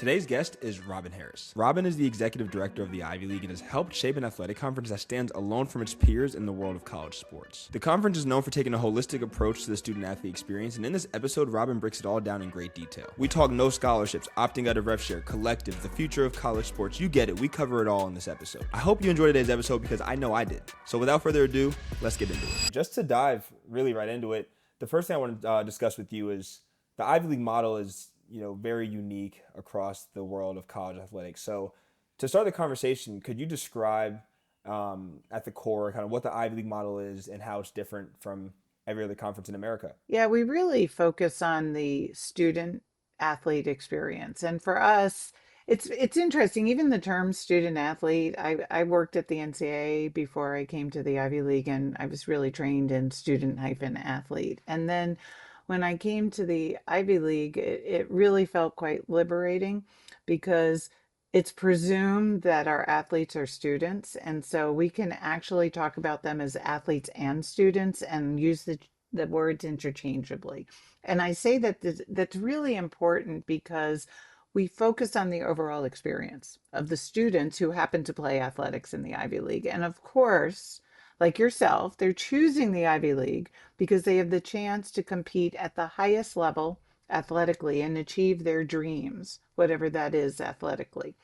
Today's guest is Robin Harris. Robin is the executive director of the Ivy League and has helped shape an athletic conference that stands alone from its peers in the world of college sports. The conference is known for taking a holistic approach to the student-athlete experience, and in this episode, Robin breaks it all down in great detail. We talk no scholarships, opting out of rev share, collectives, the future of college sports. You get it. We cover it all in this episode. I hope you enjoyed today's episode because I know I did. So without further ado, let's get into it. Just to dive really right into it, the first thing I want to discuss with you is the Ivy League model is very unique across the world of college athletics. So to start the conversation, could you describe at the core kind of what the Ivy League model is and how it's different from every other conference in America? Yeah, we really focus on the student athlete experience. And for us, it's interesting, even the term student athlete. I worked at the NCAA before I came to the Ivy League, and I was really trained in student-athlete. And then when I came to the Ivy League, it really felt quite liberating because it's presumed that our athletes are students, and so we can actually talk about them as athletes and students and use the words interchangeably. And I say that that's really important because we focus on the overall experience of the students who happen to play athletics in the Ivy League. And of course, like yourself, they're choosing the Ivy League because they have the chance to compete at the highest level athletically and achieve their dreams, whatever that is athletically.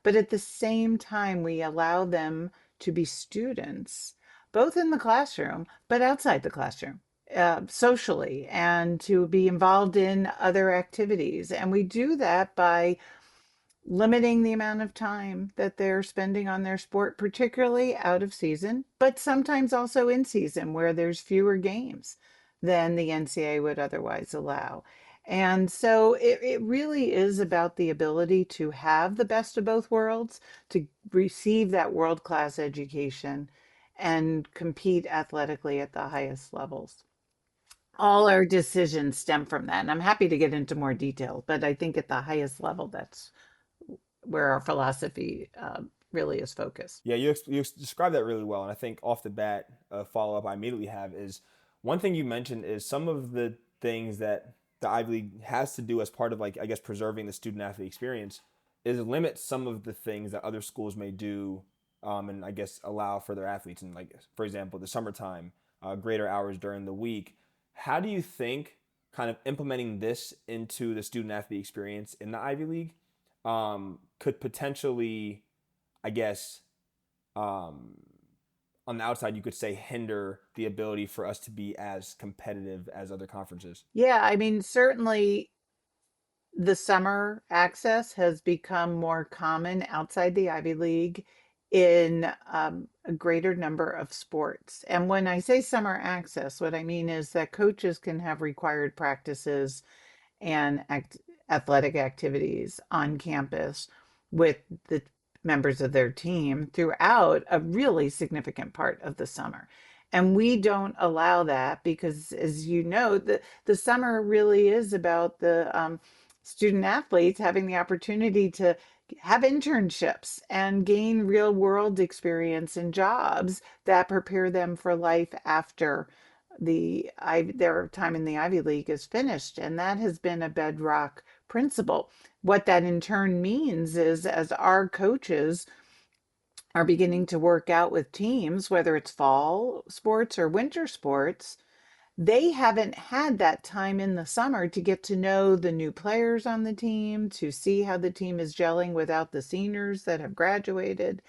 But at the same time, we allow them to be students, both in the classroom, but outside the classroom, socially, and to be involved in other activities. And we do that by limiting the amount of time that they're spending on their sport, particularly out of season, but sometimes also in season where there's fewer games than the NCAA would otherwise allow. And so it really is about the ability to have the best of both worlds, to receive that world-class education and compete athletically at the highest levels. All our decisions stem from that. And I'm happy to get into more detail, but I think at the highest level, that's where our philosophy really is focused. Yeah, you described that really well. And I think off the bat, a follow-up I immediately have is one thing you mentioned is some of the things that the Ivy League has to do as part of, like, I guess, preserving the student-athlete experience is limit some of the things that other schools may do and, I guess, allow for their athletes. And, like, for example, the summertime, greater hours during the week. How do you think kind of implementing this into the student-athlete experience in the Ivy League could potentially, I guess, um, on the outside, you could say hinder the ability for us to be as competitive as other conferences? Yeah, I mean, certainly the summer access has become more common outside the Ivy League in a greater number of sports. And when I say summer access, what I mean is that coaches can have required practices and athletic activities on campus with the members of their team throughout a really significant part of the summer. And we don't allow that because, as you know, the summer really is about the student athletes having the opportunity to have internships and gain real world experience and jobs that prepare them for life after their time in the Ivy League is finished. And that has been a bedrock principle. What that in turn means is as our coaches are beginning to work out with teams, whether it's fall sports or winter sports, they haven't had that time in the summer to get to know the new players on the team, to see how the team is gelling without the seniors that have graduated.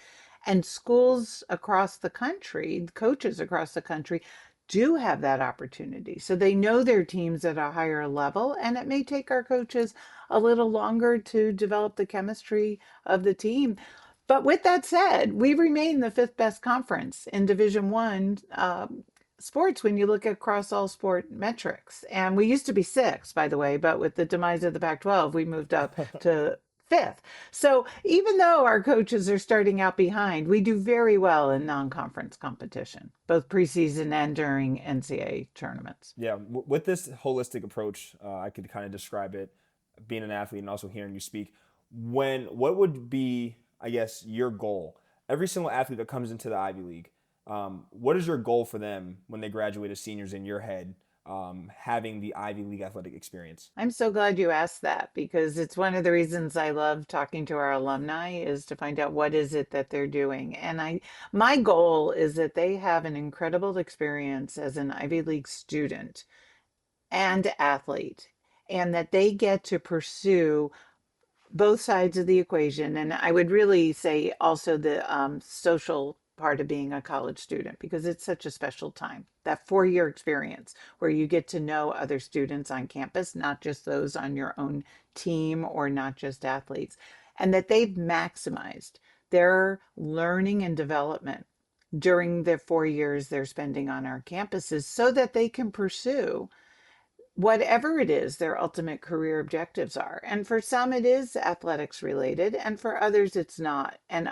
And schools across the country, coaches across the country, do have that opportunity. So they know their teams at a higher level, and it may take our coaches a little longer to develop the chemistry of the team. But with that said, we remain the fifth best conference in Division One sports when you look across all sport metrics. And we used to be six, by the way, but with the demise of the Pac-12, we moved up to fifth. So even though our coaches are starting out behind, we do very well in non-conference competition, both preseason and during NCAA tournaments. Yeah, with this holistic approach, I could kind of describe it, being an athlete and also hearing you speak. What would be, I guess, your goal? Every single athlete that comes into the Ivy League, what is your goal for them when they graduate as seniors in your head? having the Ivy League athletic experience? I'm so glad you asked that because it's one of the reasons I love talking to our alumni is to find out what is it that they're doing. And my goal is that they have an incredible experience as an Ivy League student and athlete, and that they get to pursue both sides of the equation. And I would really say also the social part of being a college student because it's such a special time. That 4 year experience where you get to know other students on campus, not just those on your own team or not just athletes, and that they've maximized their learning and development during the 4 years they're spending on our campuses so that they can pursue whatever it is their ultimate career objectives are. And for some it is athletics related and for others it's not. And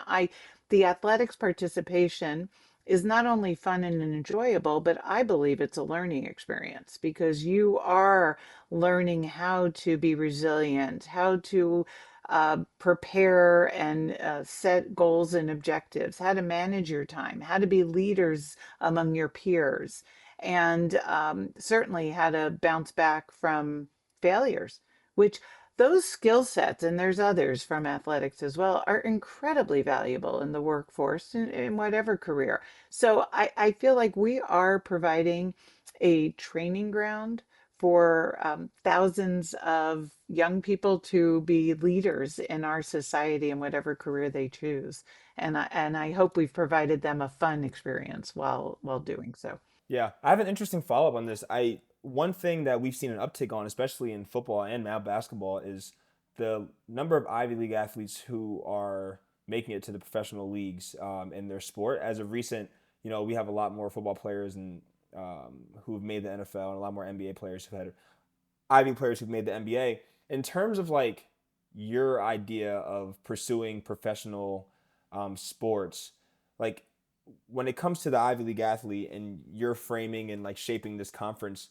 the athletics participation is not only fun and enjoyable, but I believe it's a learning experience because you are learning how to be resilient, how to prepare and set goals and objectives, how to manage your time, how to be leaders among your peers, and certainly how to bounce back from failures, which those skill sets, and there's others from athletics as well, are incredibly valuable in the workforce in whatever career. So I feel like we are providing a training ground for thousands of young people to be leaders in our society in whatever career they choose. And I hope we've provided them a fun experience while doing so. Yeah, I have an interesting follow up on this. I One thing that we've seen an uptick on, especially in football and now basketball, is the number of Ivy League athletes who are making it to the professional leagues in their sport. As of recent, we have a lot more football players and who've made the NFL, and a lot more NBA players who've had Ivy players who've made the NBA. In terms of like your idea of pursuing professional sports, like when it comes to the Ivy League athlete and you're framing and like shaping this conference,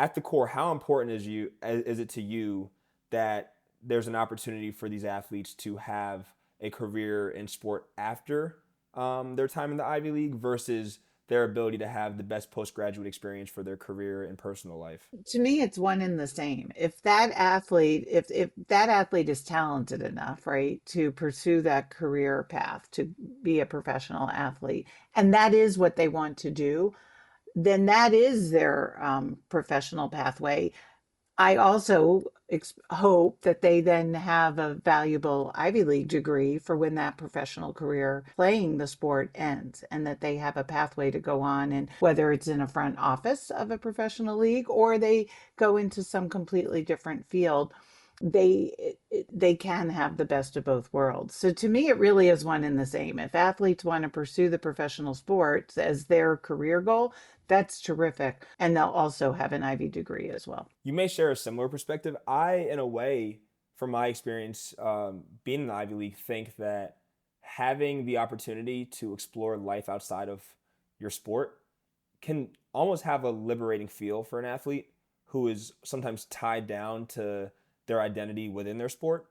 at the core, how important is it to you that there's an opportunity for these athletes to have a career in sport after their time in the Ivy League versus their ability to have the best postgraduate experience for their career and personal life? To me, it's one and the same. If that athlete is talented enough, right, to pursue that career path, to be a professional athlete, and that is what they want to do, then that is their professional pathway. I also hope that they then have a valuable Ivy League degree for when that professional career playing the sport ends, and that they have a pathway to go on, and whether it's in a front office of a professional league or they go into some completely different field, they can have the best of both worlds. So to me, it really is one and the same. If athletes want to pursue the professional sports as their career goal, that's terrific. And they'll also have an Ivy degree as well. You may share a similar perspective. I, in a way, from my experience being in the Ivy League, think that having the opportunity to explore life outside of your sport can almost have a liberating feel for an athlete who is sometimes tied down to their identity within their sport.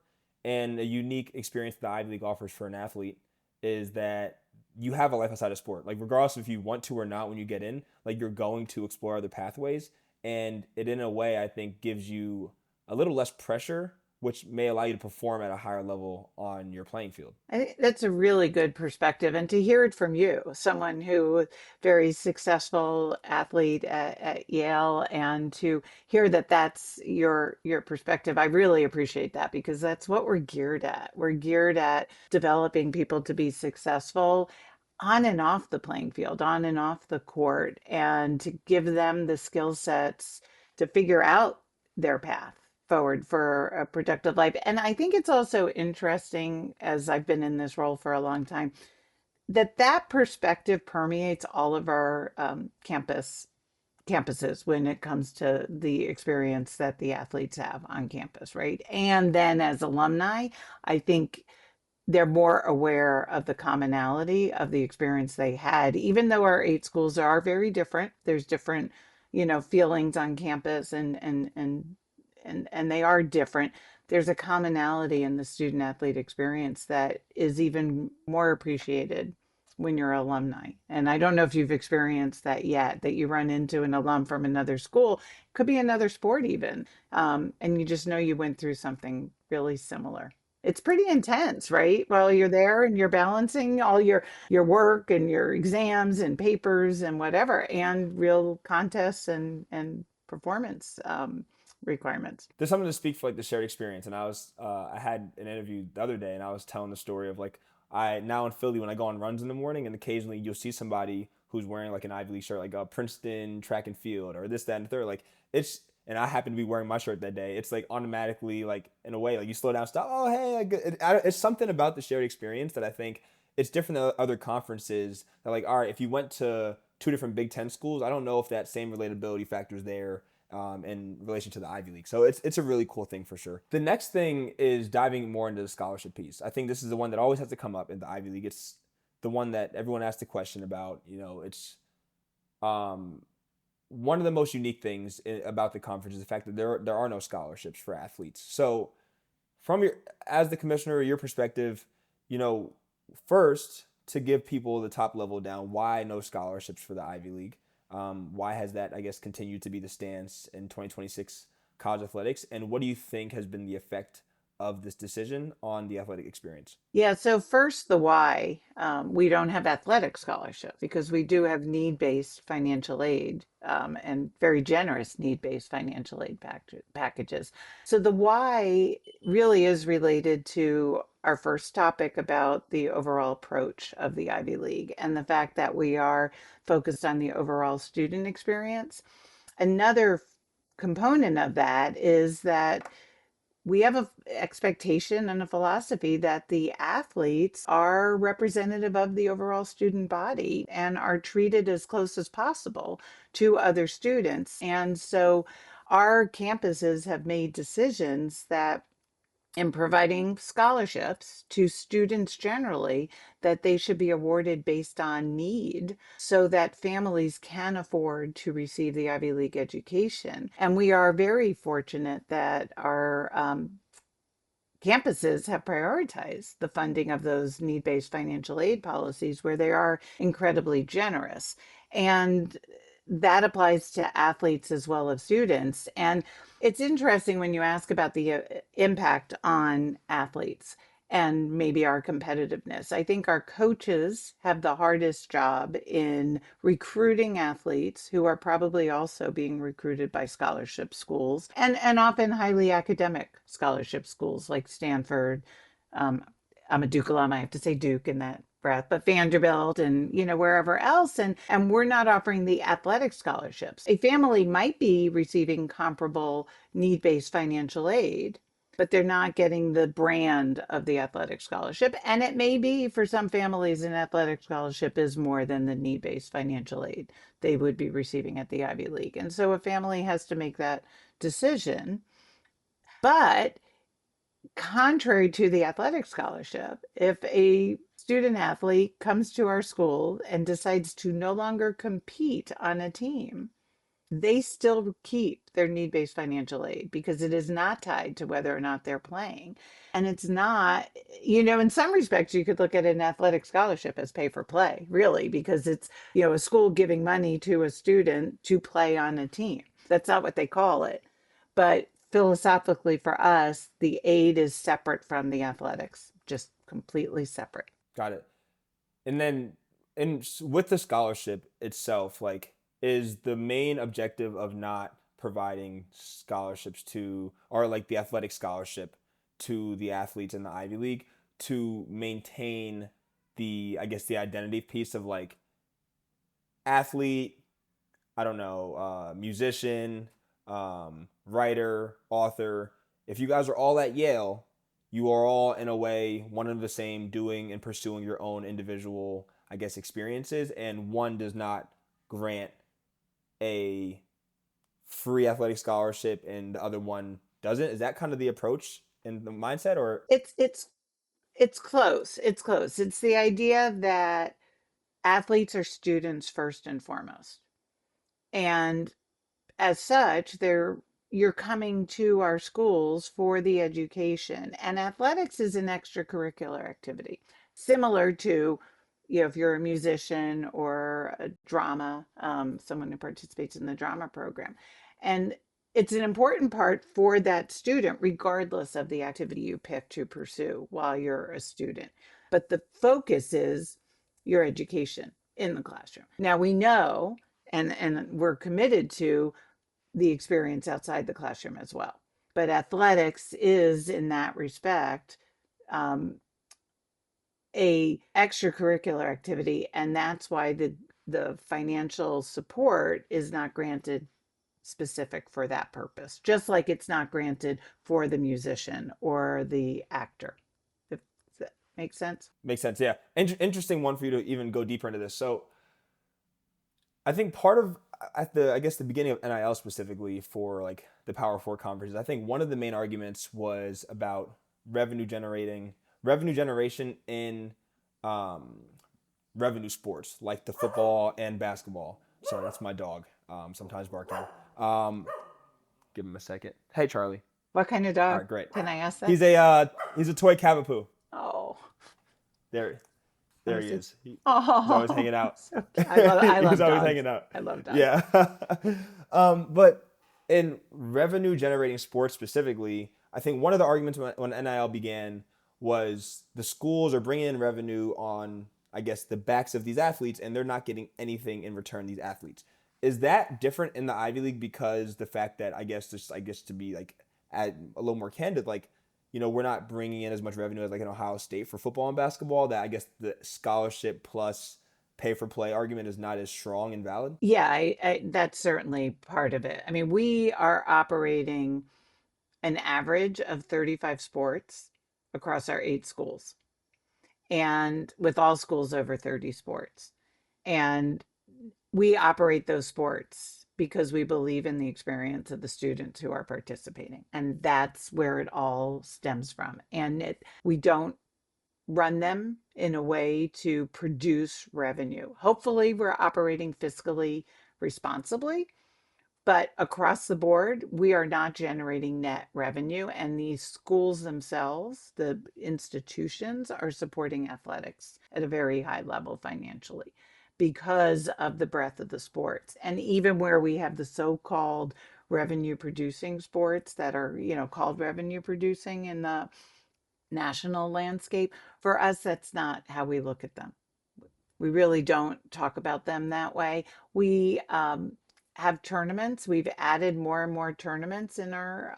And a unique experience that the Ivy League offers for an athlete is that you have a life outside of sport. Like regardless if you want to or not when you get in, like you're going to explore other pathways. And it in a way I think gives you a little less pressure, which may allow you to perform at a higher level on your playing field. I think that's a really good perspective. And to hear it from you, someone who very successful athlete at Yale, and to hear that that's your perspective, I really appreciate that because that's what we're geared at. We're geared at developing people to be successful on and off the playing field, on and off the court, and to give them the skill sets to figure out their path forward for a productive life. And I think it's also interesting, as I've been in this role for a long time, that perspective permeates all of our campuses when it comes to the experience that the athletes have on campus, right? And then as alumni, I think they're more aware of the commonality of the experience they had, even though our 8 schools are very different. There's different, feelings on campus, and they are different. There's a commonality in the student athlete experience that is even more appreciated when you're alumni. And I don't know if you've experienced that yet, that you run into an alum from another school, could be another sport even, and you just know you went through something really similar. It's pretty intense, right? While you're there and you're balancing all your work and your exams and papers and whatever, and real contests and performance requirements. There's something to speak for like the shared experience. And I had an interview the other day, and I was telling the story of like I now in Philly when I go on runs in the morning, and occasionally you'll see somebody who's wearing like an Ivy League shirt, like a Princeton track and field or this, that, and the third. Like it's and I happen to be wearing my shirt that day. It's like automatically like in a way like you slow down, stop. Oh hey, it's something about the shared experience that I think it's different than other conferences. That like all right, if you went to two different Big Ten schools, I don't know if that same relatability factor is there in relation to the Ivy League. So it's a really cool thing for sure. The next thing is diving more into the scholarship piece. I think this is the one that always has to come up in the Ivy League. It's the one that everyone asks the question about. You know, it's um, one of the most unique things about the conference is the fact that there are no scholarships for athletes. So from your as the commissioner, your perspective, you know, first to give people the top level down, why no scholarships for the Ivy League? Why has that, I guess, continued to be the stance in 2026 college athletics? And what do you think has been the effect of this decision on the athletic experience? Yeah, so first, the why. We don't have athletic scholarships because we do have need-based financial aid and very generous need-based financial aid packages. So the why really is related to our first topic about the overall approach of the Ivy League and the fact that we are focused on the overall student experience. Another component of that is that we have a expectation and a philosophy that the athletes are representative of the overall student body and are treated as close as possible to other students. And so our campuses have made decisions that in providing scholarships to students generally that they should be awarded based on need so that families can afford to receive the Ivy League education. And we are very fortunate that our campuses have prioritized the funding of those need-based financial aid policies where they are incredibly generous. And that applies to athletes as well as students. And it's interesting when you ask about the impact on athletes and maybe our competitiveness. I think our coaches have the hardest job in recruiting athletes who are probably also being recruited by scholarship schools and often highly academic scholarship schools like Stanford. Um, I'm a Duke alum. I have to say Duke in that breath, but Vanderbilt and wherever else, and we're not offering the athletic scholarships. A family might be receiving comparable need-based financial aid, but they're not getting the brand of the athletic scholarship. And it may be for some families, an athletic scholarship is more than the need based financial aid they would be receiving at the Ivy League. And so a family has to make that decision. But contrary to the athletic scholarship, if a student athlete comes to our school and decides to no longer compete on a team, they still keep their need-based financial aid because it is not tied to whether or not they're playing. And it's not, in some respects, you could look at an athletic scholarship as pay for play, really, because it's, a school giving money to a student to play on a team. That's not what they call it. But philosophically, for us, the aid is separate from the athletics, just completely separate. Got it. And then with the scholarship itself, like is the main objective of not providing scholarships to or like the athletic scholarship to the athletes in the Ivy League to maintain the I guess the identity piece of like athlete, I don't know, musician, writer, author. If you guys are all at Yale, you are all in a way one and the same, doing and pursuing your own individual, I guess, experiences, and one does not grant a free athletic scholarship and the other one doesn't. Is that kind of the approach and the mindset, or It's close. It's close. It's the idea that athletes are students first and foremost. And as such, you're coming to our schools for the education. And athletics is an extracurricular activity, similar to if you're a musician or a drama, someone who participates in the drama program. And it's an important part for that student, regardless of the activity you pick to pursue while you're a student. But the focus is your education in the classroom. Now we know, and we're committed to the experience outside the classroom as well. But athletics is, in that respect, um, a extracurricular activity, and that's why the financial support is not granted specific for that purpose, just like it's not granted for the musician or the actor. If that makes sense. Makes sense. Yeah. Interesting one for you to even go deeper into this. So I think part of at the I guess the beginning of NIL specifically for like the Power Four conferences, I think one of the main arguments was about revenue generation in um, revenue sports like the football and basketball. Sorry, that's my dog. Sometimes barking. Um, give him a second. Hey, Charlie. What kind of All dog? right, great. Can I ask that? He's a toy Cavapoo. Oh, There let there me he see. is. He's always Oh, hanging out. so cute. I He's love always dogs. hanging out. I love dogs. Yeah. But in revenue generating sports specifically, I think one of the arguments when NIL began was the schools are bringing in revenue on, I guess, the backs of these athletes, and they're not getting anything in return. These athletes, is that different in the Ivy League because the fact that I guess to be like a little more candid, like we're not bringing in as much revenue as like in Ohio State for football and basketball. That I guess the scholarship plus pay for play argument is not as strong and valid. Yeah, that's certainly part of it. I mean, we are operating an average of 35 sports across our 8 schools, and with all schools over 30 sports. And we operate those sports because we believe in the experience of the students who are participating. And that's where it all stems from. And we don't run them in a way to produce revenue. Hopefully, we're operating fiscally responsibly, but across the board, we are not generating net revenue. And the schools themselves, the institutions, are supporting athletics at a very high level financially because of the breadth of the sports. And even where we have the so called revenue producing sports that are, called revenue producing in the national landscape, for us, that's not how we look at them. We really don't talk about them that way. We have tournaments. We've added more and more tournaments in our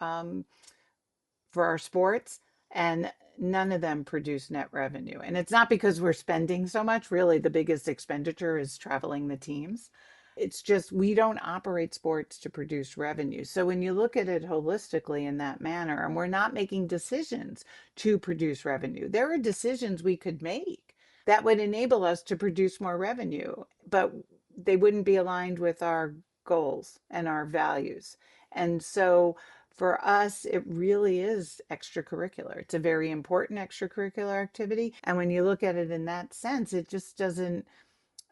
for our sports, and none of them produce net revenue. And it's not because we're spending so much. Really, the biggest expenditure is traveling the teams. It's just we don't operate sports to produce revenue. So when you look at it holistically in that manner, and we're not making decisions to produce revenue, there are decisions we could make that would enable us to produce more revenue, but they wouldn't be aligned with our goals and our values. And so for us, it really is extracurricular. It's a very important extracurricular activity. And when you look at it in that sense, it just doesn't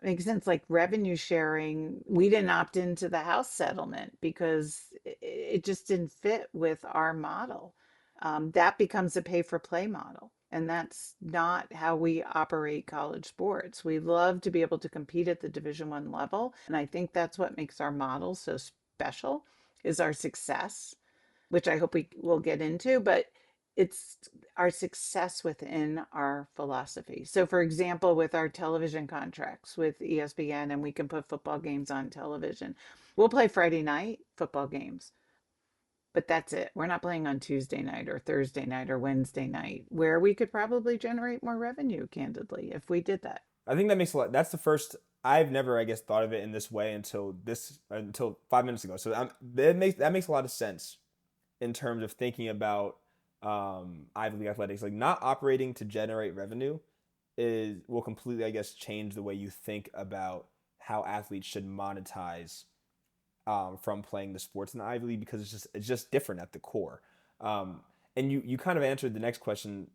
make sense. Like revenue sharing, we didn't opt into the house settlement because it just didn't fit with our model. That becomes a pay for play model. And that's not how we operate college sports. We love to be able to compete at the Division 1 level. And I think that's what makes our model so special is our success, which I hope we will get into, but it's our success within our philosophy. So, for example, with our television contracts with ESPN, and we can put football games on television, we'll play Friday night football games, but that's it. We're not playing on Tuesday night or Thursday night or Wednesday night, where we could probably generate more revenue, candidly, if we did that. I think that makes a lot. That's the first. I've never, I guess, thought of it in this way until 5 minutes ago. So that makes a lot of sense in terms of thinking about Ivy League athletics. Like not operating to generate revenue will completely, I guess, change the way you think about how athletes should monetize from playing the sports in the Ivy League because it's just different at the core. And you kind of answered the next question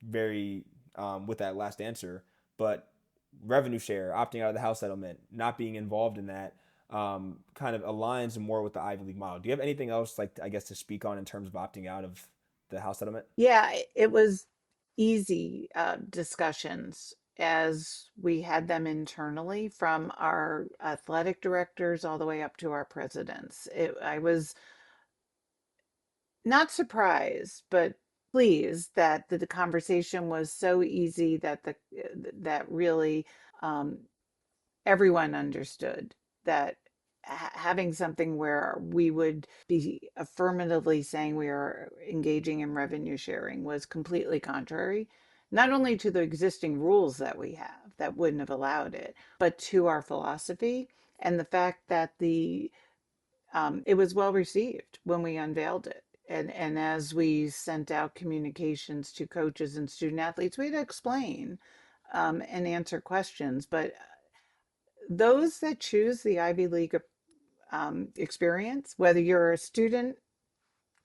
very with that last answer, but revenue share, opting out of the house settlement, not being involved in that, kind of aligns more with the Ivy League model. Do you have anything else, like I guess, to speak on in terms of opting out of the house settlement? Yeah, it was easy discussions as we had them internally, from our athletic directors all the way up to our presidents. I was not surprised, but pleased that the conversation was so easy that that really um, everyone understood that having something where we would be affirmatively saying we are engaging in revenue sharing was completely contrary, not only to the existing rules that we have that wouldn't have allowed it, but to our philosophy and the fact that the it was well received when we unveiled it. And as we sent out communications to coaches and student athletes, we'd explain and answer questions. But those that choose the Ivy League experience, whether you're a student,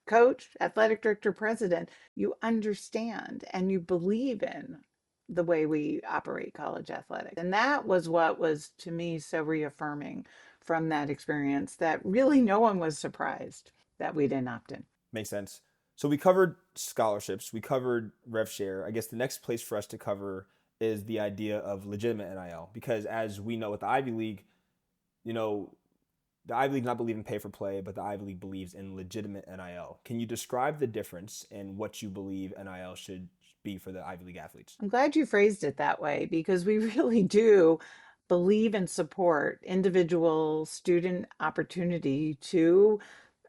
coach, athletic director, president, you understand and you believe in the way we operate college athletics. And that was what was to me so reaffirming from that experience, that really no one was surprised that we didn't opt in. Makes sense. So we covered scholarships, we covered rev share. I guess the next place for us to cover is the idea of legitimate NIL, because as we know with the Ivy League, you know, the Ivy League not believe in pay for play, but the Ivy League believes in legitimate NIL. Can you describe the difference in what you believe NIL should be for the Ivy League athletes? I'm glad you phrased it that way because we really do believe and support individual student opportunity to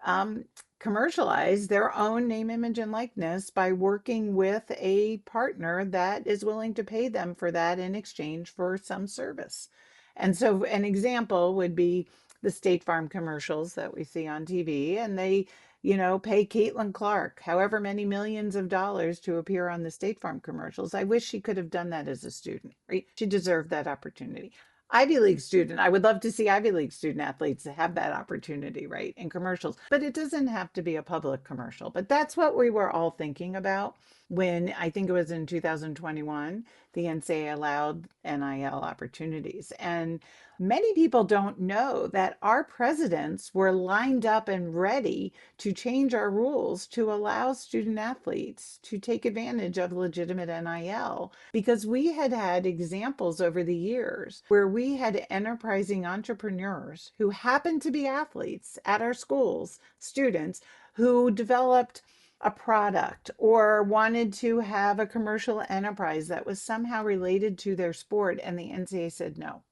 um, commercialize their own name, image, and likeness by working with a partner that is willing to pay them for that in exchange for some service. And so, an example would be the State Farm commercials that we see on TV, and they pay Caitlin Clark however many millions of dollars to appear on the State Farm commercials. I wish she could have done that as a student, right? She deserved that opportunity. Ivy League student, I would love to see Ivy League student athletes have that opportunity, right? In commercials, but it doesn't have to be a public commercial. But that's what we were all thinking about when I think it was in 2021, the NCAA allowed NIL opportunities. And many people don't know that our presidents were lined up and ready to change our rules to allow student athletes to take advantage of legitimate NIL, because we had had examples over the years where we had enterprising entrepreneurs who happened to be athletes at our schools, students who developed a product or wanted to have a commercial enterprise that was somehow related to their sport, and the NCAA said no.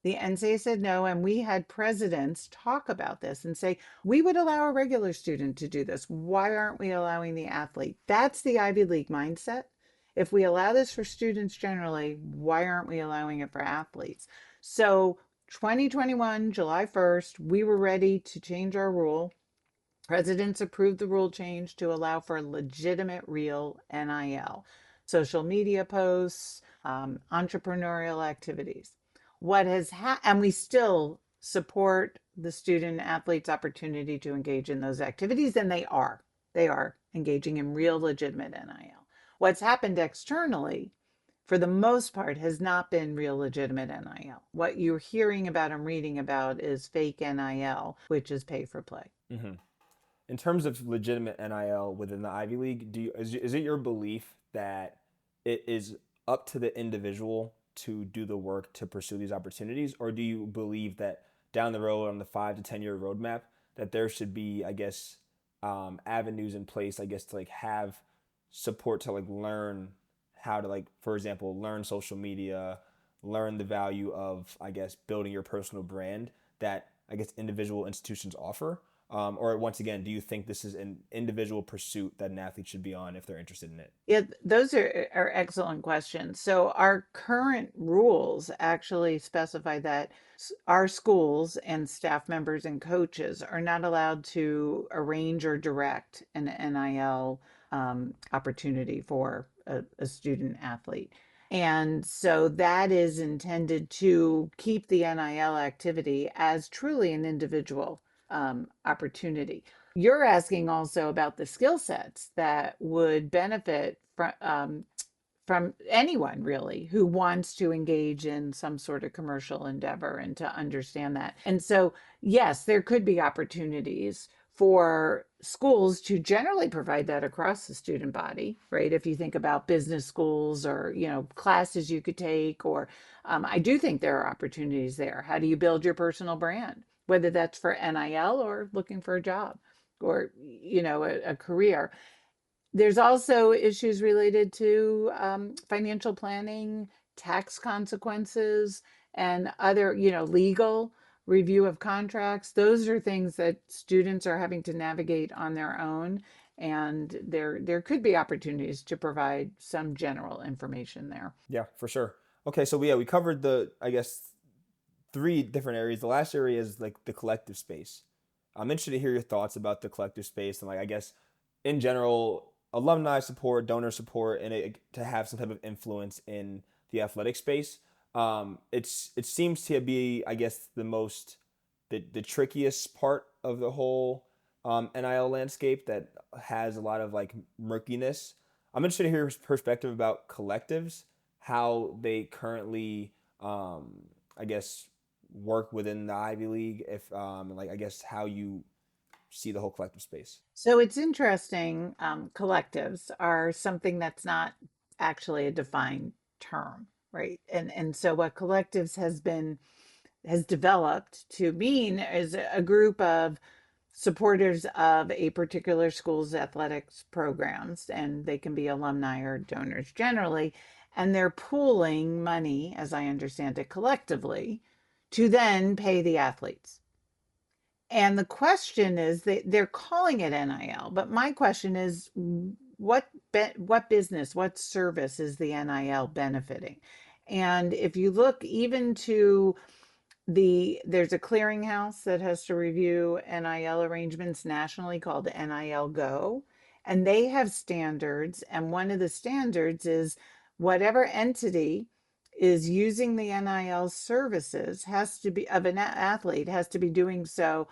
The NCAA said no, and we had presidents talk about this and say, we would allow a regular student to do this. Why aren't we allowing the athlete? That's the Ivy League mindset. If we allow this for students generally, why aren't we allowing it for athletes? So 2021, July 1st, we were ready to change our rule. Presidents approved the rule change to allow for legitimate, real NIL, social media posts, entrepreneurial activities. And we still support the student athletes' opportunity to engage in those activities, and they are engaging in real, legitimate NIL. What's happened externally, for the most part, has not been real, legitimate NIL. What you're hearing about and reading about is fake NIL, which is pay for play. Mm-hmm. In terms of legitimate NIL within the Ivy League, is it your belief that it is up to the individual to do the work to pursue these opportunities, or do you believe that down the road on the 5 to 10 year roadmap that there should be, I guess, avenues in place, I guess, to like have support to like learn how to, like, for example, learn social media, learn the value of, I guess, building your personal brand that, I guess, individual institutions offer? Or once again, do you think this is an individual pursuit that an athlete should be on if they're interested in it? Yeah, those are excellent questions. So our current rules actually specify that our schools and staff members and coaches are not allowed to arrange or direct an NIL opportunity for a student athlete. And so that is intended to keep the NIL activity as truly an individual opportunity. You're asking also about the skill sets that would benefit from anyone really who wants to engage in some sort of commercial endeavor and to understand that. And so, yes, there could be opportunities for schools to generally provide that across the student body, right? If you think about business schools or, classes you could take, or I do think there are opportunities there. How do you build your personal brand, whether that's for NIL or looking for a job or, a career? There's also issues related to financial planning, tax consequences, and other, legal review of contracts. Those are things that students are having to navigate on their own, and there could be opportunities to provide some general information there. Yeah, for sure. Okay, so we covered the, I guess, three different areas. The last area is like the collective space. I'm interested to hear your thoughts about the collective space and, like, I guess in general, alumni support, donor support, and to have some type of influence in the athletic space. It seems to be, I guess, the trickiest part of the whole NIL landscape that has a lot of like murkiness. I'm interested to hear his perspective about collectives, how they currently, I guess, work within the Ivy League, if like, I guess, how you see the whole collective space. So it's interesting. Collectives are something that's not actually a defined term, right? And so what collectives has developed to mean is a group of supporters of a particular school's athletics programs, and they can be alumni or donors generally, and they're pooling money, as I understand it, collectively to then pay the athletes. And the question is, they're calling it NIL, but my question is, what business, what service is the NIL benefiting? And if you look even to there's a clearinghouse that has to review NIL arrangements nationally called NIL Go, and they have standards, and one of the standards is whatever entity is using the NIL services has to be of an athlete has to be doing so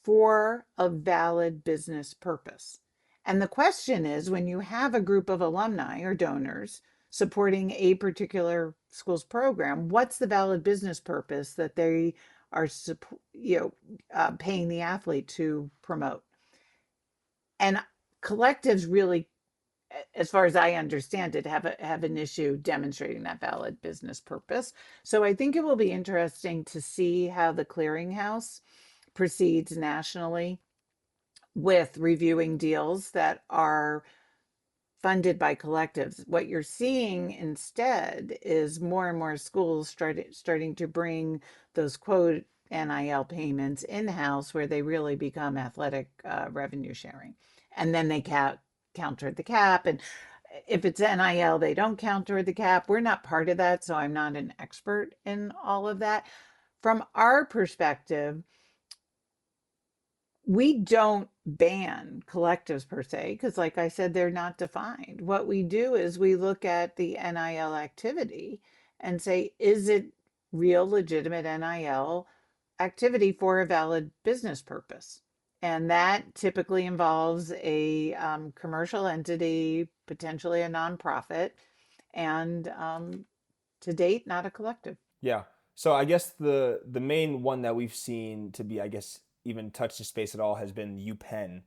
for a valid business purpose. And the question is, when you have a group of alumni or donors supporting a particular school's program, what's the valid business purpose that they are, paying the athlete to promote? And collectives really, as far as I understand it, have an issue demonstrating that valid business purpose. So I think it will be interesting to see how the clearinghouse proceeds nationally with reviewing deals that are funded by collectives. What you're seeing instead is more and more schools starting to bring those quote NIL payments in house, where they really become athletic revenue sharing, and then they count toward the cap. And if it's NIL, they don't count toward the cap. We're not part of that, so I'm not an expert in all of that. From our perspective, we don't ban collectives per se, because like I said, they're not defined. What we do is we look at the NIL activity and say, is it real legitimate NIL activity for a valid business purpose? And that typically involves a commercial entity, potentially a nonprofit, and to date, not a collective. Yeah. So I guess the main one that we've seen to be, I guess, even touch the space at all has been UPenn.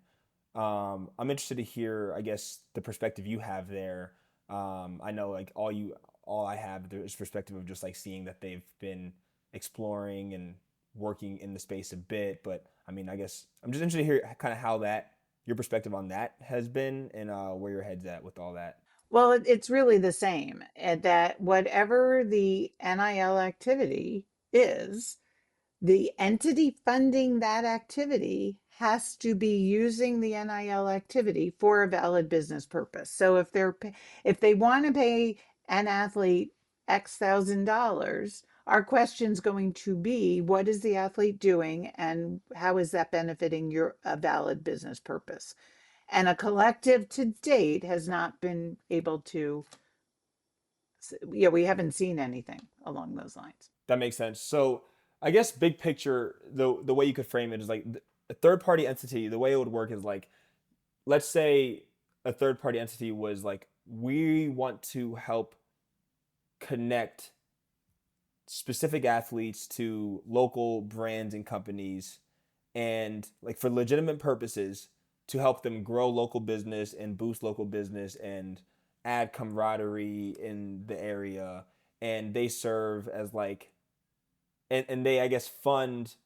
I'm interested to hear, I guess, the perspective you have there. I know, like, all I have there is perspective of just like seeing that they've been exploring and working in the space a bit. But I mean, I guess I'm just interested to hear kind of how that your perspective on that has been, and where your head's at with all that. Well, it's really the same, that whatever the NIL activity is, the entity funding that activity has to be using the NIL activity for a valid business purpose. So if they want to pay an athlete X thousand dollars, our question's going to be, what is the athlete doing and how is that benefiting your a valid business purpose? And a collective to date has not been able to, yeah, we haven't seen anything along those lines. That makes sense. So I guess big picture, the way you could frame it is like a third party entity. The way it would work is like, let's say a third party entity was like, we want to help connect specific athletes to local brands and companies and like for legitimate purposes to help them grow local business and boost local business and add camaraderie in the area. And they serve as like, and they, I guess, fund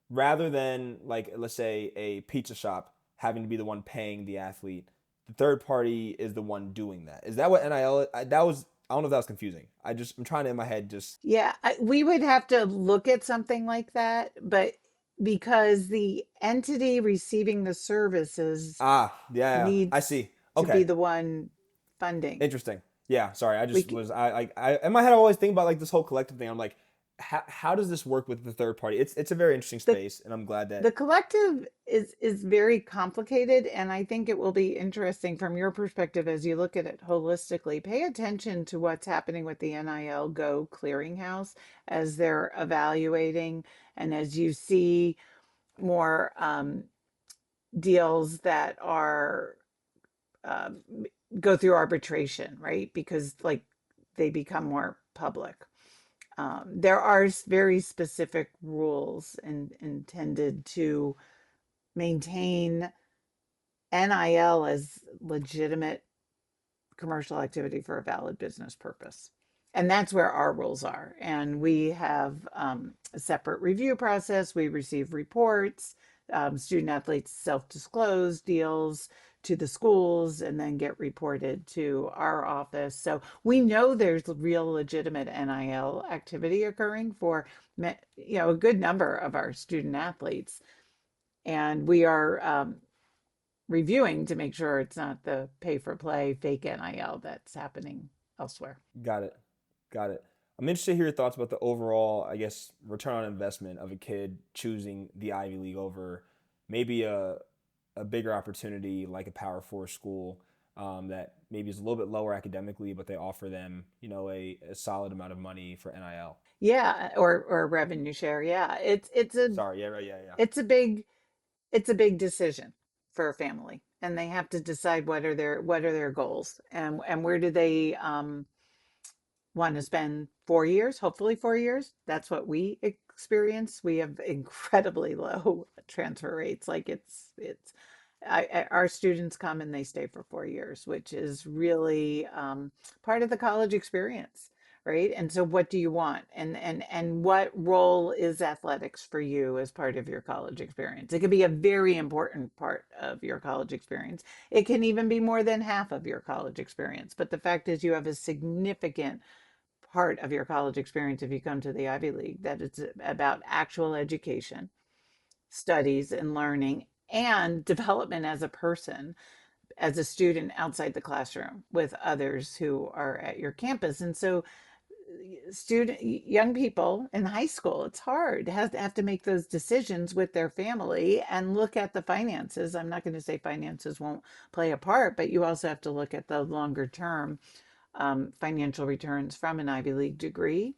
rather than like, let's say a pizza shop having to be the one paying the athlete, the third party is the one doing that. Is that what NIL? That was, I don't know if that was confusing. I'm trying to in my head just Yeah, we would have to look at something like that, but because the entity receiving the services yeah, needs I see. to be Okay, the one funding. interesting. Yeah, sorry. I We just c- was I in my head I always think about like this whole collective thing. I'm like, how does this work with the third party? It's a very interesting the space, and I'm glad that the collective is very complicated, and I think it will be interesting from your perspective as you look at it holistically. Pay attention to what's happening with the NIL Go clearinghouse as they're evaluating and as you see more deals that are um, go through arbitration, right? Because like they become more public. There are very specific rules intended to maintain NIL as legitimate commercial activity for a valid business purpose. And that's where our rules are. And we have a separate review process. We receive reports. Student athletes self disclose deals to the schools and then get reported to our office. So we know there's real legitimate NIL activity occurring for a good number of our student athletes. And we are reviewing to make sure it's not the pay for play fake NIL that's happening elsewhere. got it, got it. I'm interested to hear your thoughts about the overall, I guess, return on investment of a kid choosing the Ivy League over maybe a bigger opportunity like a Power Four school that maybe is a little bit lower academically, but they offer them, a solid amount of money for NIL. Yeah, or revenue share. Yeah, it's a Sorry, yeah, right, yeah, yeah. it's a big it's a big decision for a family, and they have to decide what are their goals and where do they want to spend 4 years, hopefully 4 years. That's what we experience. We have incredibly low transfer rates. Like our students come and they stay for 4 years, which is really part of the college experience, right? And so, what do you want? And what role is athletics for you as part of your college experience? It can be a very important part of your college experience. It can even be more than half of your college experience. But the fact is, you have a significant part of your college experience if you come to the Ivy League, that it's about actual education, studies, and learning, and development as a person, as a student outside the classroom with others who are at your campus. And so, young people in high school, it's hard, have to make those decisions with their family and look at the finances. I'm not going to say finances won't play a part, but you also have to look at the longer term financial returns from an Ivy League degree.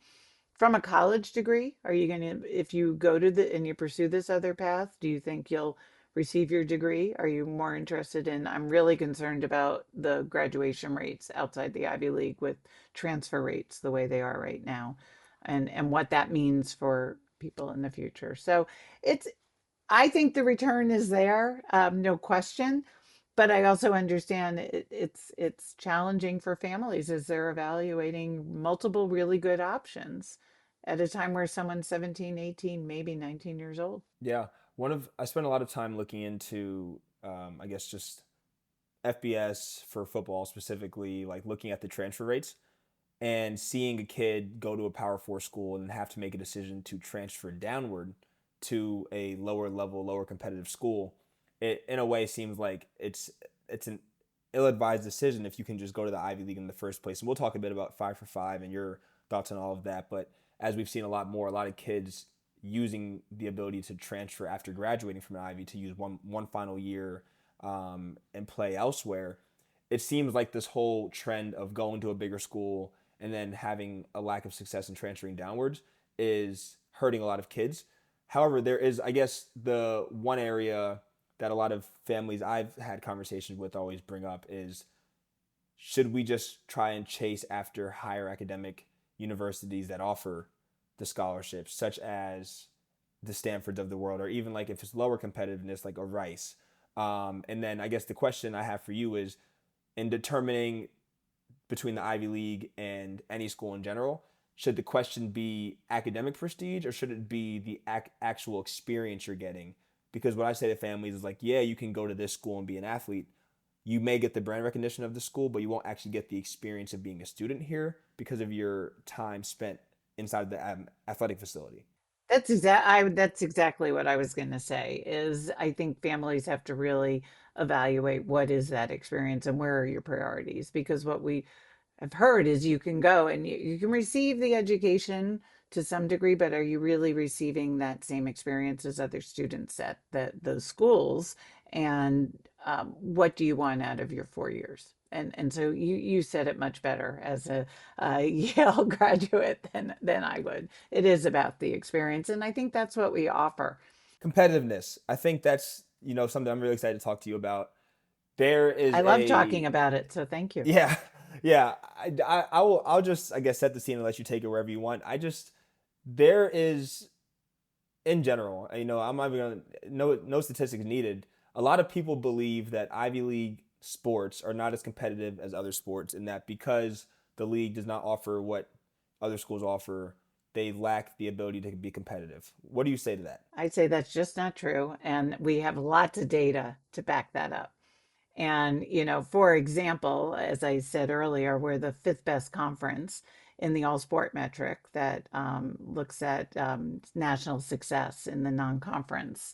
From a college degree, are you going to, if you go to the and you pursue this other path, do you think you'll receive your degree? Are you more interested in, I'm really concerned about the graduation rates outside the Ivy League with transfer rates the way they are right now and what that means for people in the future. So it's, I think the return is there, no question. But I also understand it's challenging for families as they're evaluating multiple really good options at a time where someone's 17, 18, maybe 19 years old. Yeah, I spent a lot of time looking into, I guess, just FBS for football specifically, like looking at the transfer rates and seeing a kid go to a Power Four school and have to make a decision to transfer downward to a lower level, lower competitive school. It in a way seems like it's an ill-advised decision if you can just go to the Ivy League in the first place. And we'll talk a bit about 5 for 5 and your thoughts on all of that. But as we've seen a lot of kids using the ability to transfer after graduating from an Ivy to use one final year and play elsewhere. It seems like this whole trend of going to a bigger school and then having a lack of success in transferring downwards is hurting a lot of kids. However, there is, I guess, the one area that a lot of families I've had conversations with always bring up is should we just try and chase after higher academic universities that offer the scholarships, such as the Stanfords of the world, or even like if it's lower competitiveness, like a Rice. And then I guess the question I have for you is, in determining between the Ivy League and any school in general, should the question be academic prestige or should it be the actual experience you're getting? Because what I say to families is like, yeah, you can go to this school and be an athlete. You may get the brand recognition of the school, but you won't actually get the experience of being a student here because of your time spent inside the athletic facility. That's exactly what I was going to say is I think families have to really evaluate what is that experience and where are your priorities, because what we have heard is you can go and you can receive the education to some degree, but are you really receiving that same experience as other students at those schools? And what do you want out of your 4 years? And so you said it much better as a Yale graduate than I would. It is about the experience, and I think that's what we offer. Competitiveness. I think that's, something I'm really excited to talk to you about. There I is love talking a about it, so thank you. Yeah, yeah. I'll just, I guess, set the scene and let you take it wherever you want. There is, in general, I'm not even gonna, no statistics needed. A lot of people believe that Ivy League sports are not as competitive as other sports, and that because the league does not offer what other schools offer, they lack the ability to be competitive. What do you say to that? I'd say that's just not true, and we have lots of data to back that up. And, for example, as I said earlier, we're the fifth best conference in the all sport metric that looks at national success in the non conference.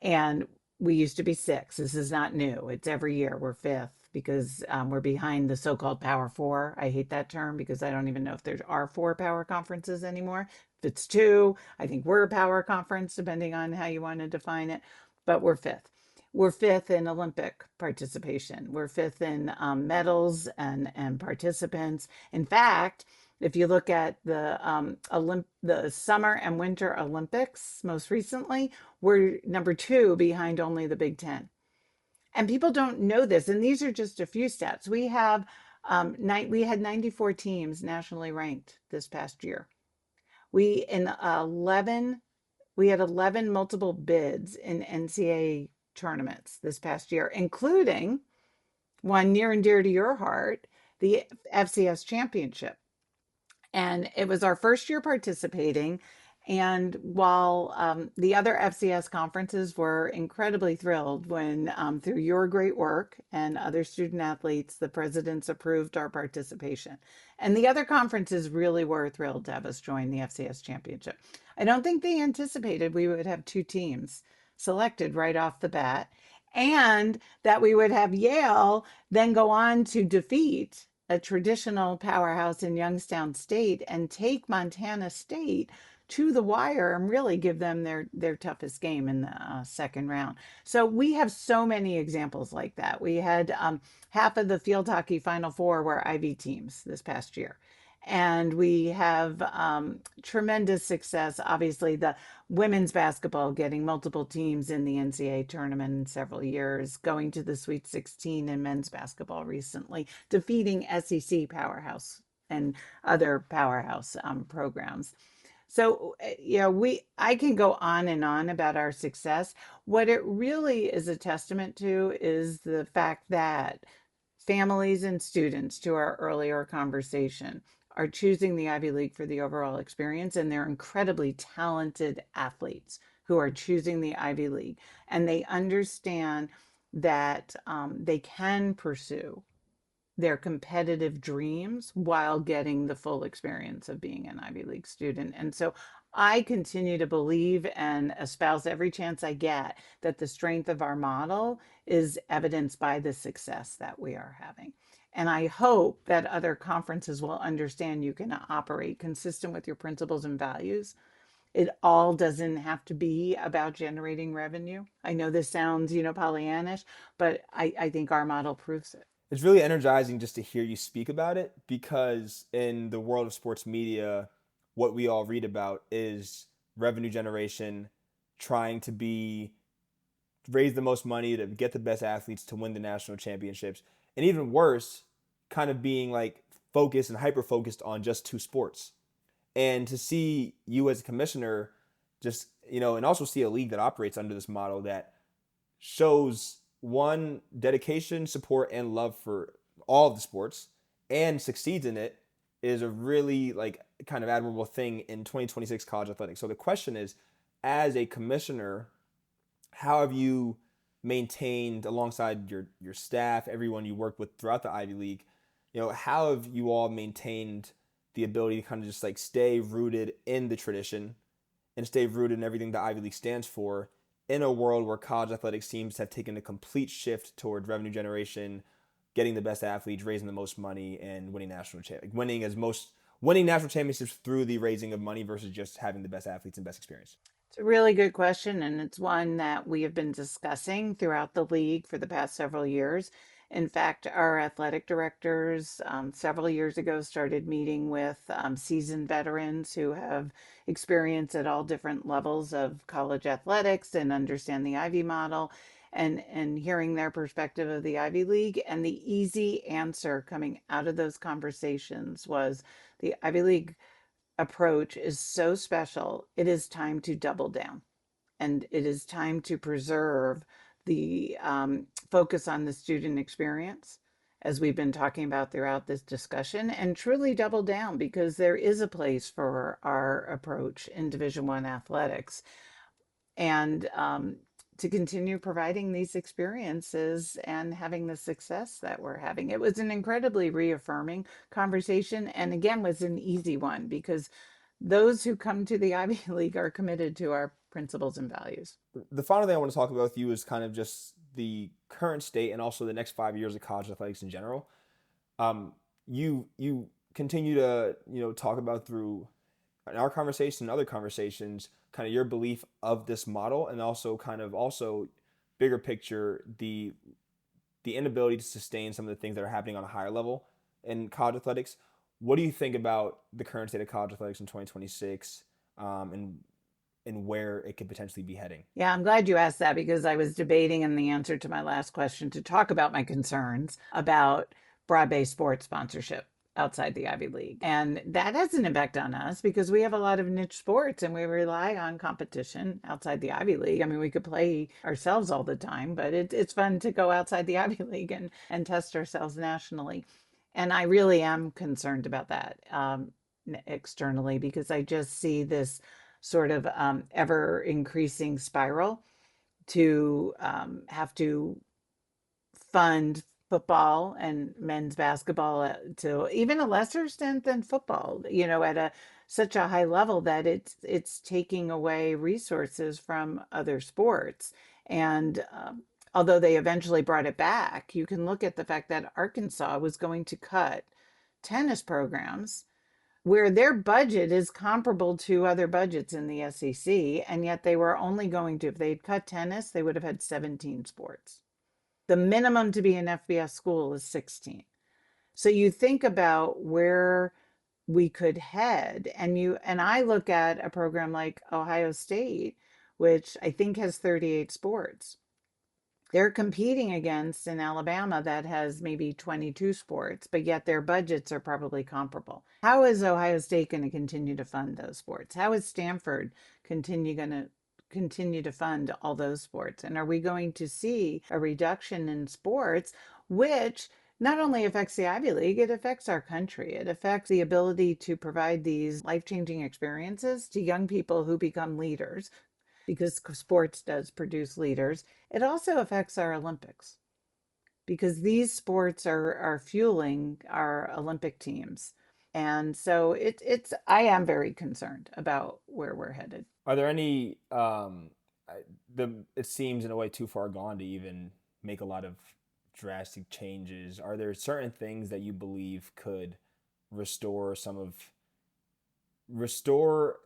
And we used to be six. This is not new. It's every year. We're fifth because we're behind the so called Power Four. I hate that term because I don't even know if there are four power conferences anymore. If it's two, I think we're a power conference, depending on how you want to define it. But we're fifth. We're fifth in Olympic participation. We're fifth in medals and participants. In fact, if you look at the summer and winter Olympics most recently, we're number two behind only the Big Ten. And people don't know this. And these are just a few stats. We had 94 teams nationally ranked this past year. We in 11 we had 11 multiple bids in NCAA tournaments this past year, including one near and dear to your heart, the FCS championship. And it was our first year participating. And while the other FCS conferences were incredibly thrilled when, through your great work and other student athletes, the presidents approved our participation. And the other conferences really were thrilled to have us join the FCS championship. I don't think they anticipated we would have two teams selected right off the bat, and that we would have Yale then go on to defeat a traditional powerhouse in Youngstown State and take Montana State to the wire and really give them their toughest game in the second round. So we have so many examples like that. We had half of the field hockey Final Four were Ivy teams this past year. And we have tremendous success. Obviously, the women's basketball getting multiple teams in the NCAA tournament in several years, going to the Sweet 16 in men's basketball recently, defeating SEC powerhouse and other powerhouse programs. So, I can go on and on about our success. What it really is a testament to is the fact that families and students, to our earlier conversation, are choosing the Ivy League for the overall experience, and they're incredibly talented athletes who are choosing the Ivy League, and they understand that they can pursue their competitive dreams while getting the full experience of being an Ivy League student. And so I continue to believe and espouse every chance I get that the strength of our model is evidenced by the success that we are having. And I hope that other conferences will understand you can operate consistent with your principles and values. It all doesn't have to be about generating revenue. I know this sounds, Pollyannish, but I think our model proves it. It's really energizing just to hear you speak about it because in the world of sports media, what we all read about is revenue generation, trying to be raise the most money to get the best athletes to win the national championships, and even worse, kind of being like focused and hyper focused on just two sports. And to see you as a commissioner just and also see a league that operates under this model that shows one dedication, support, and love for all of the sports and succeeds in it is a really like kind of admirable thing in 2026 college athletics. So the question is, as a commissioner, how have you maintained alongside your staff, everyone you work with throughout the Ivy League, how have you all maintained the ability to kind of just like stay rooted in the tradition and stay rooted in everything the Ivy League stands for in a world where college athletics seems to have taken a complete shift toward revenue generation, getting the best athletes, raising the most money, and winning national championships through the raising of money versus just having the best athletes and best experience. It's a really good question, and it's one that we have been discussing throughout the league for the past several years. In fact, our athletic directors several years ago started meeting with seasoned veterans who have experience at all different levels of college athletics and understand the Ivy model, and hearing their perspective of the Ivy League. And the easy answer coming out of those conversations was the Ivy League approach is so special, it is time to double down, and it is time to preserve the focus on the student experience, as we've been talking about throughout this discussion, and truly double down because there is a place for our approach in Division One athletics, and to continue providing these experiences and having the success that we're having. It was an incredibly reaffirming conversation, and again, was an easy one because those who come to the Ivy League are committed to our principles and values. The final thing I want to talk about with you is kind of just the current state and also the next 5 years of college athletics in general. You continue to talk about through in our conversation and other conversations kind of your belief of this model and also kind of also bigger picture the inability to sustain some of the things that are happening on a higher level in college athletics. What do you think about the current state of college athletics in 2026, and where it could potentially be heading? Yeah, I'm glad you asked that because I was debating in the answer to my last question to talk about my concerns about broad-based sports sponsorship outside the Ivy League. And that has an impact on us because we have a lot of niche sports and we rely on competition outside the Ivy League. I mean, we could play ourselves all the time, but it's fun to go outside the Ivy League and test ourselves nationally. And I really am concerned about that externally because I just see this sort of ever increasing spiral to have to fund football and men's basketball to even a lesser extent than football, at a such a high level that it's taking away resources from other sports. And although they eventually brought it back, you can look at the fact that Arkansas was going to cut tennis programs where their budget is comparable to other budgets in the SEC, and yet they were only going to, if they'd cut tennis, they would have had 17 sports. The minimum to be an FBS school is 16. So you think about where we could head, and I look at a program like Ohio State, which I think has 38 sports. They're competing against an Alabama that has maybe 22 sports, but yet their budgets are probably comparable. How is Ohio State going to continue to fund those sports? How is Stanford going to continue to fund all those sports? And are we going to see a reduction in sports, which not only affects the Ivy League, it affects our country. It affects the ability to provide these life-changing experiences to young people who become leaders, because sports does produce leaders. It also affects our Olympics because these sports are fueling our Olympic teams. And so it's I am very concerned about where we're headed. Are there any it seems in a way too far gone to even make a lot of drastic changes? Are there certain things that you believe could restore some of restore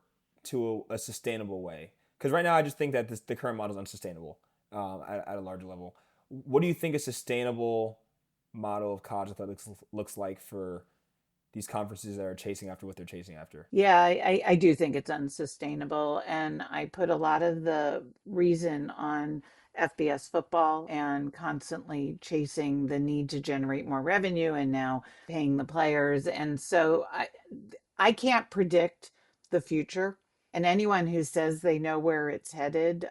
to a sustainable way? Because right now I just think that the current model is unsustainable at a larger level. What do you think a sustainable model of college athletics looks like for these conferences that are chasing after what they're chasing after? Yeah, I do think it's unsustainable. And I put a lot of the reason on FBS football and constantly chasing the need to generate more revenue and now paying the players. And so I can't predict the future. And anyone who says they know where it's headed,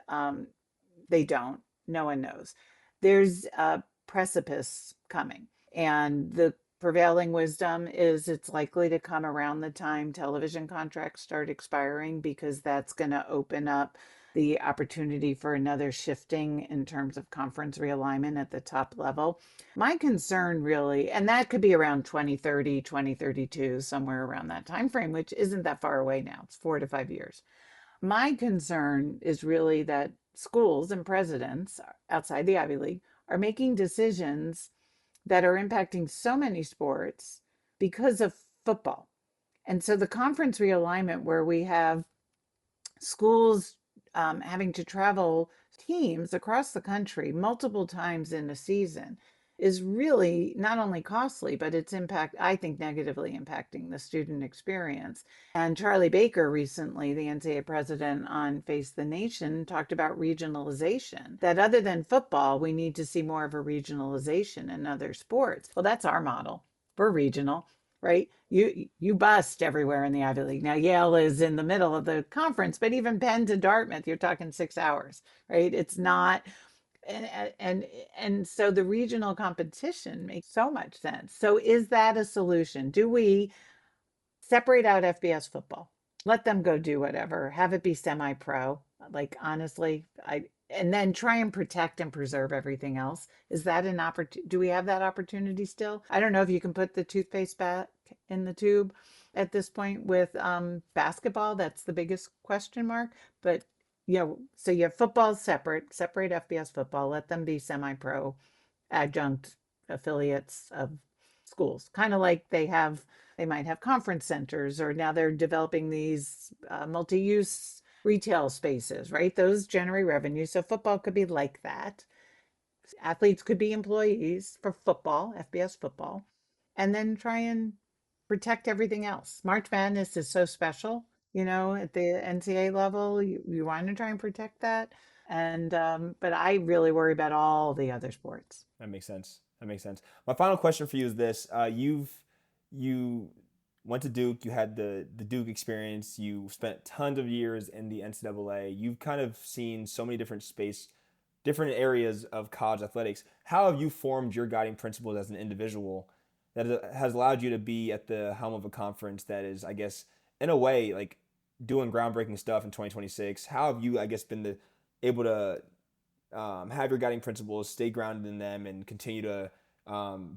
they don't. No one knows. There's a precipice coming, and the prevailing wisdom is it's likely to come around the time television contracts start expiring because that's going to open up the opportunity for another shifting in terms of conference realignment at the top level. My concern really, and that could be around 2030, 2032, somewhere around that time frame, which isn't that far away now. It's 4 to 5 years. My concern is really that schools and presidents outside the Ivy League are making decisions that are impacting so many sports because of football. And so the conference realignment, where we have schools having to travel teams across the country multiple times in a season, is really not only costly, but its impact, I think, negatively impacting the student experience. And Charlie Baker recently, the NCAA president on Face the Nation, talked about regionalization, that other than football, we need to see more of a regionalization in other sports. Well, that's our model. We're regional, right? You bust everywhere in the Ivy League. Now Yale is in the middle of the conference, but even Penn to Dartmouth, you're talking 6 hours, right? It's not, and and so the regional competition makes so much sense. So is that a solution? Do we separate out FBS football, let them go do whatever, have it be semi-pro? Like honestly, I and then try and protect and preserve everything else. Is that an opportunity? Do we have that opportunity still? I don't know if you can put the toothpaste back in the tube at this point with basketball. That's the biggest question mark. But yeah, so you have football separate, separate FBS football, let them be semi-pro adjunct affiliates of schools, kind of like they might have conference centers, or now they're developing these multi-use retail spaces, right? Those generate revenue. So football could be like that. Athletes could be employees for football, FBS football, and then try and protect everything else. March Madness is so special, at the NCAA level. You want to try and protect that. And but I really worry about all the other sports. That makes sense. That makes sense. My final question for you is this: you went to Duke. You had the Duke experience. You spent tons of years in the NCAA. You've kind of seen so many different areas of college athletics. How have you formed your guiding principles as an individual that has allowed you to be at the helm of a conference that is, I guess, in a way, like doing groundbreaking stuff in 2026? How have you, I guess, been able to have your guiding principles, stay grounded in them, and continue to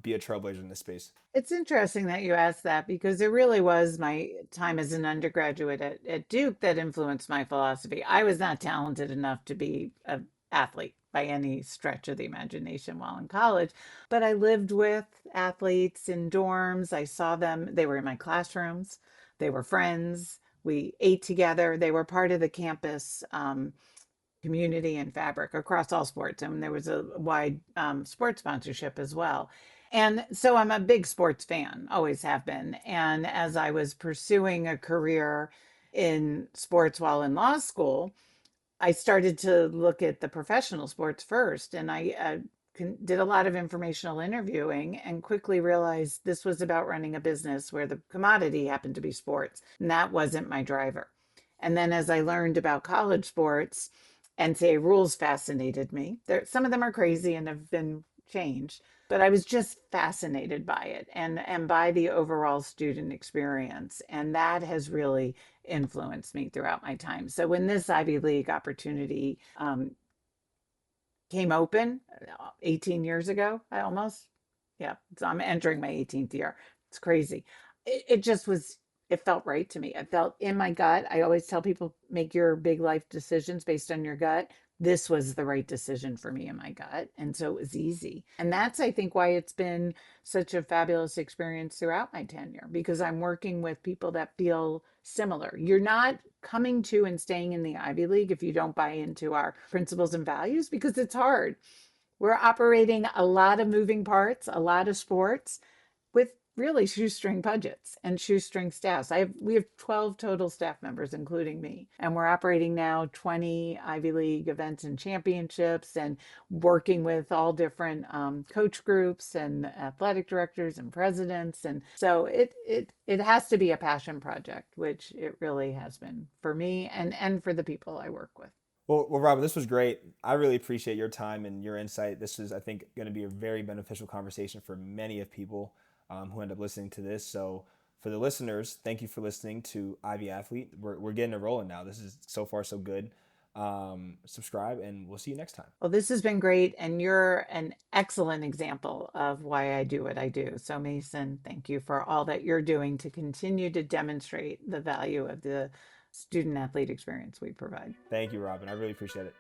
be a trailblazer in this space? It's interesting that you asked that because it really was my time as an undergraduate at Duke that influenced my philosophy. I was not talented enough to be an athlete by any stretch of the imagination while in college, but I lived with athletes in dorms. I saw them, they were in my classrooms, they were friends. We ate together. They were part of the campus community and fabric across all sports. And there was a wide sports sponsorship as well. And so I'm a big sports fan, always have been. And as I was pursuing a career in sports while in law school, I started to look at the professional sports first. And I did a lot of informational interviewing and quickly realized this was about running a business where the commodity happened to be sports. And that wasn't my driver. And then as I learned about college sports, NCAA rules fascinated me. Some of them are crazy and have been changed, but I was just fascinated by it and by the overall student experience. And that has really influenced me throughout my time. So when this Ivy League opportunity came open 18 years ago, yeah, so I'm entering my 18th year. It's crazy. It just was, it felt right to me. I felt in my gut. I always tell people make your big life decisions based on your gut. This was the right decision for me in my gut. And so it was easy. And that's, I think, why it's been such a fabulous experience throughout my tenure, because I'm working with people that feel similar. You're not coming to and staying in the Ivy League if you don't buy into our principles and values, because it's hard. We're operating a lot of moving parts, a lot of sports with really shoestring budgets and shoestring staffs. We have 12 total staff members, including me, and we're operating now 20 Ivy League events and championships, and working with all different coach groups and athletic directors and presidents. And so it has to be a passion project, which it really has been for me and for the people I work with. Well, Robin, this was great. I really appreciate your time and your insight. This is, I think, going to be a very beneficial conversation for many of people who end up listening to this. So, for the listeners, thank you for listening to Ivy Athlete. We're getting it rolling now. This is so far so good. Subscribe, and we'll see you next time. Well, this has been great, and you're an excellent example of why I do what I do. So, Mason, thank you for all that you're doing to continue to demonstrate the value of the student athlete experience we provide. Thank you, Robin. I really appreciate it.